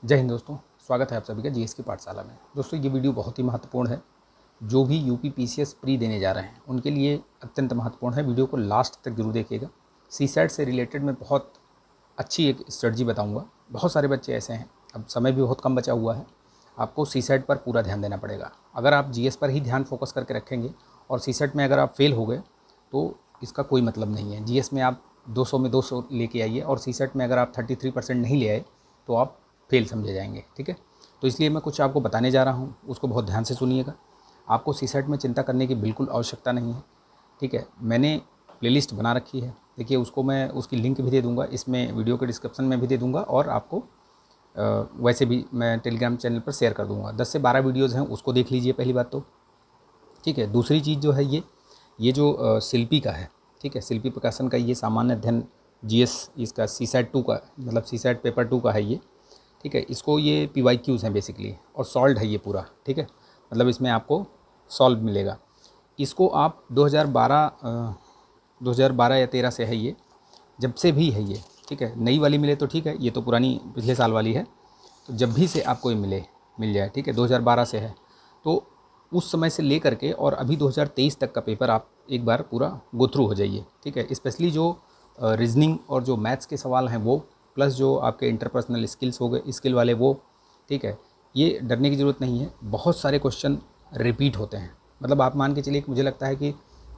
जय हिंद दोस्तों, स्वागत है आप सभी का जीएस की पाठशाला में। दोस्तों ये वीडियो बहुत ही महत्वपूर्ण है। जो भी यूपी पीसीएस प्री देने जा रहे हैं उनके लिए अत्यंत महत्वपूर्ण है। वीडियो को लास्ट तक जरूर देखिएगा। सीसैट से रिलेटेड मैं बहुत अच्छी एक स्ट्रेटजी बताऊँगा। बहुत सारे बच्चे ऐसे हैं, अब समय भी बहुत कम बचा हुआ है, आपको सीसैट पर पूरा ध्यान देना पड़ेगा। अगर आप जीएस पर ही ध्यान फोकस करके रखेंगे और सीसैट में अगर आप फेल हो गए तो इसका कोई मतलब नहीं है। जीएस में आप 200 में 200 लेके आइए और सीसैट में अगर आप 33% नहीं ले आए तो आप फेल समझे जाएंगे। ठीक है, तो इसलिए मैं कुछ आपको बताने जा रहा हूँ, उसको बहुत ध्यान से सुनिएगा। आपको सीसैट में चिंता करने की बिल्कुल आवश्यकता नहीं है। ठीक है, मैंने प्लेलिस्ट बना रखी है, देखिए उसको मैं उसकी लिंक भी दे दूँगा, इसमें वीडियो के डिस्क्रिप्शन में भी दे दूँगा और आपको वैसे भी मैं टेलीग्राम चैनल पर शेयर कर दूँगा। 10 से 12 वीडियोज़ हैं, उसको देख लीजिए पहली बात तो। ठीक है, दूसरी चीज़ जो है ये जो शिल्पी का है, ठीक है, शिल्पी प्रकाशन का ये सामान्य अध्ययन जीएस इसका सीसैट 2 का मतलब सीसैट पेपर 2 का है ये। ठीक है, इसको ये PYQs हैं बेसिकली और सॉल्व है ये पूरा। ठीक है, मतलब इसमें आपको सॉल्व मिलेगा। इसको आप 2012 या 13 से है ये, जब से भी है ये। ठीक है, नई वाली मिले तो ठीक है, ये तो पुरानी पिछले साल वाली है, तो जब भी से आपको ये मिल जाए। ठीक है, 2012 से है तो उस समय से ले करके और अभी 2023 तक का पेपर आप एक बार पूरा गो थ्रू हो जाइए। ठीक है, स्पेशली जो रीजनिंग और जो मैथ्स के सवाल हैं वो, प्लस जो आपके इंटरपर्सनल स्किल्स हो गए स्किल वाले वो। ठीक है, ये डरने की ज़रूरत नहीं है। बहुत सारे क्वेश्चन रिपीट होते हैं, मतलब आप मान के चलिए कि मुझे लगता है कि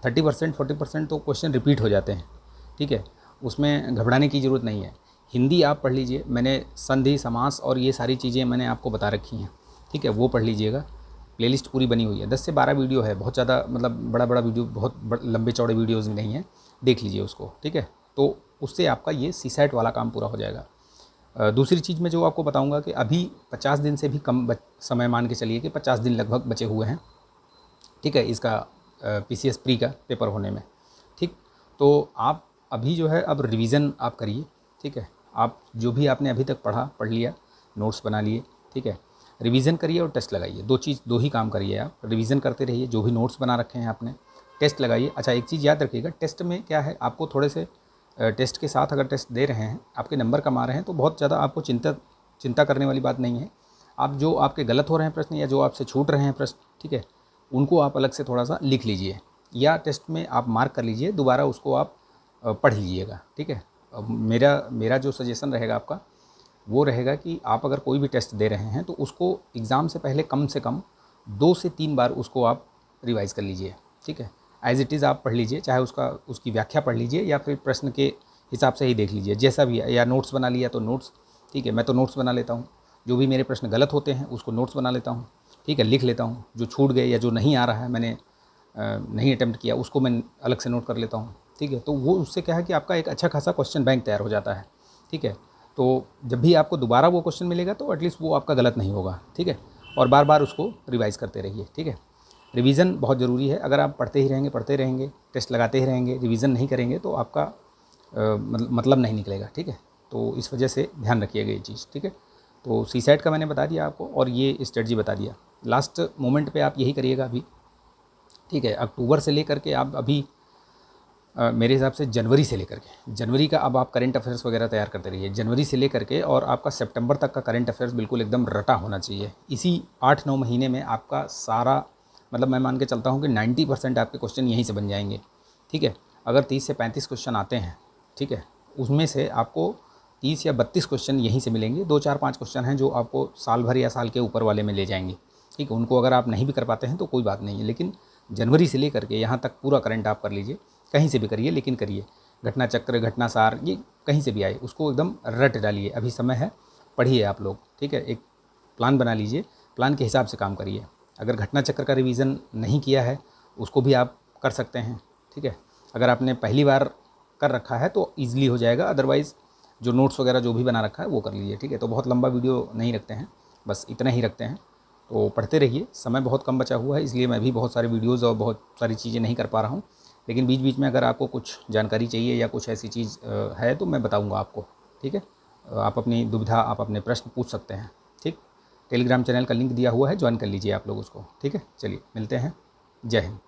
30% 40% तो क्वेश्चन रिपीट हो जाते हैं। ठीक है, उसमें घबराने की ज़रूरत नहीं है। हिंदी आप पढ़ लीजिए, मैंने संधि समास और ये सारी चीज़ें मैंने आपको बता रखी हैं। ठीक है, वो पढ़ लीजिएगा, प्लेलिस्ट पूरी बनी हुई है। 10 से 12 वीडियो है, बहुत ज़्यादा मतलब बड़ा वीडियो, बहुत लंबे चौड़े वीडियोज़ भी नहीं हैं, देख लीजिए उसको। ठीक है, तो उससे आपका ये सीसैट वाला काम पूरा हो जाएगा। दूसरी चीज़ मैं जो आपको बताऊंगा कि अभी 50 दिन से भी कम समय मान के चलिए कि 50 दिन लगभग बचे हुए हैं। ठीक है, इसका पीसीएस प्री का पेपर होने में। ठीक, तो आप अभी जो है अब रिवीजन आप करिए। ठीक है, आप जो भी आपने अभी तक पढ़ लिया, नोट्स बना लिए। ठीक है, रिवीजन करिए और टेस्ट लगाइए। दो ही काम करिए आप, रिवीजन करते रहिए, जो भी नोट्स बना रखे हैं आपने, टेस्ट लगाइए। अच्छा, एक चीज़ याद रखिएगा, टेस्ट में क्या है, आपको थोड़े से टेस्ट के साथ अगर टेस्ट दे रहे हैं, आपके नंबर कम आ रहे हैं तो बहुत ज़्यादा आपको चिंता करने वाली बात नहीं है। आप जो आपके गलत हो रहे हैं प्रश्न या जो आपसे छूट रहे हैं प्रश्न, ठीक है, उनको आप अलग से थोड़ा सा लिख लीजिए या टेस्ट में आप मार्क कर लीजिए, दोबारा उसको आप पढ़ लीजिएगा। ठीक है, अब मेरा जो सजेशन रहेगा आपका वो रहेगा कि आप अगर कोई भी टेस्ट दे रहे हैं तो उसको एग्ज़ाम से कम 2 से 3 बार उसको आप रिवाइज़ कर लीजिए। ठीक है, एज़ इट इज़ आप पढ़ लीजिए, चाहे उसकी व्याख्या पढ़ लीजिए या फिर प्रश्न के हिसाब से ही देख लीजिए, जैसा भी है। या नोट्स बना लिया तो नोट्स, ठीक है, मैं तो नोट्स बना लेता हूँ, जो भी मेरे प्रश्न गलत होते हैं उसको नोट्स बना लेता हूँ। ठीक है, लिख लेता हूँ, जो छूट गए या जो नहीं आ रहा है, मैंने नहीं अटेम्प्ट किया, उसको मैं अलग से नोट कर लेता हूँ। ठीक है, तो वो उससे क्या है कि आपका एक अच्छा खासा क्वेश्चन बैंक तैयार हो जाता है। ठीक है, तो जब भी आपको दोबारा वो क्वेश्चन मिलेगा तो एटलीस्ट वो आपका गलत नहीं होगा। ठीक है, और बार बार उसको रिवाइज़ करते रहिए। ठीक है, रिवीजन बहुत ज़रूरी है। अगर आप पढ़ते ही रहेंगे, टेस्ट लगाते ही रहेंगे, रिवीजन नहीं करेंगे तो आपका मतलब नहीं निकलेगा। ठीक है, तो इस वजह से ध्यान रखिएगा ये चीज़। ठीक है, तो सीसैट का मैंने बता दिया आपको और ये स्ट्रेटजी बता दिया। लास्ट मोमेंट पे आप यही करिएगा अभी। ठीक है, अक्टूबर से लेकर के आप अभी मेरे हिसाब से जनवरी का अब आप करंट अफेयर्स वगैरह तैयार करते रहिए, जनवरी से लेकर के, और आपका सितंबर तक का करंट अफेयर्स बिल्कुल एकदम रटा होना चाहिए। इसी 8-9 महीने में आपका सारा, मतलब मैं मान के चलता हूँ कि 90% आपके क्वेश्चन यहीं से बन जाएंगे। ठीक है, अगर 30 से 35 क्वेश्चन आते हैं, ठीक है, उसमें से आपको 30 या 32 क्वेश्चन यहीं से मिलेंगे। 2-4-5 क्वेश्चन हैं जो आपको साल भर या साल के ऊपर वाले में ले जाएंगे। ठीक है, उनको अगर आप नहीं भी कर पाते हैं तो कोई बात नहीं है, लेकिन जनवरी से लेकर के यहाँ तक पूरा करंट आप कर लीजिए। कहीं से भी करिए लेकिन करिए, घटना चक्र, घटना सार, ये कहीं से भी आए उसको एकदम रट डालिए। अभी समय है, पढ़िए आप लोग। ठीक है, एक प्लान बना लीजिए, प्लान के हिसाब से काम करिए। अगर घटना चक्र का रिवीजन नहीं किया है उसको भी आप कर सकते हैं। ठीक है, अगर आपने पहली बार कर रखा है तो ईजिली हो जाएगा, अदरवाइज़ जो नोट्स वगैरह जो भी बना रखा है वो कर लीजिए। ठीक है, तो बहुत लंबा वीडियो नहीं रखते हैं, बस इतना ही रखते हैं। तो पढ़ते रहिए, समय बहुत कम बचा हुआ है, इसलिए मैं भी बहुत सारे वीडियोज़ और बहुत सारी चीज़ें नहीं कर पा रहा हूँ। लेकिन बीच बीच में अगर आपको कुछ जानकारी चाहिए या कुछ ऐसी चीज़ है तो मैं बताऊँगा आपको। ठीक है, आप अपनी दुविधा, आप अपने प्रश्न पूछ सकते हैं। ठीक, टेलीग्राम चैनल का लिंक दिया हुआ है, ज्वाइन कर लीजिए आप लोग उसको। ठीक है, चलिए मिलते हैं। जय हिंद।